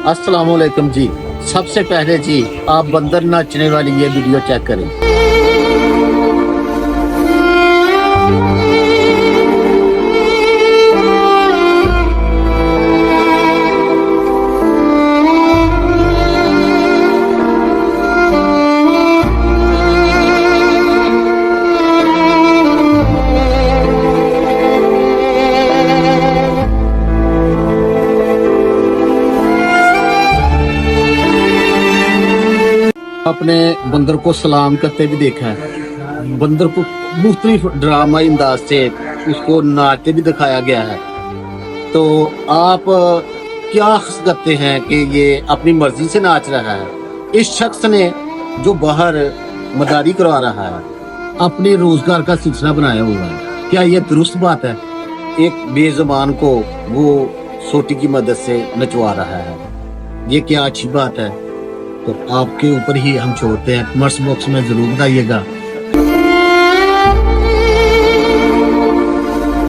अस्सलाम वालेकुम जी। सबसे पहले जी आप बंदर नाचने वाली ये वीडियो चेक करें। आपने बंदर को सलाम करते भी देखा है। बंदर को मुख्तलिफ ड्रामाई अंदाज से उसको नाचते भी दिखाया गया है। तो आप क्या करते हैं कि ये अपनी मर्जी से नाच रहा है? इस शख्स ने जो बाहर मदारी करवा रहा है अपने रोजगार का सिलसिला बनाया हुआ है, क्या ये दुरुस्त बात है? एक बेजुबान को वो सोटी की मदद से नचवा रहा है, ये क्या अच्छी बात है? तो आपके ऊपर ही हम छोड़ते हैं। कमेंट्स बॉक्स में जरूर बताइएगा।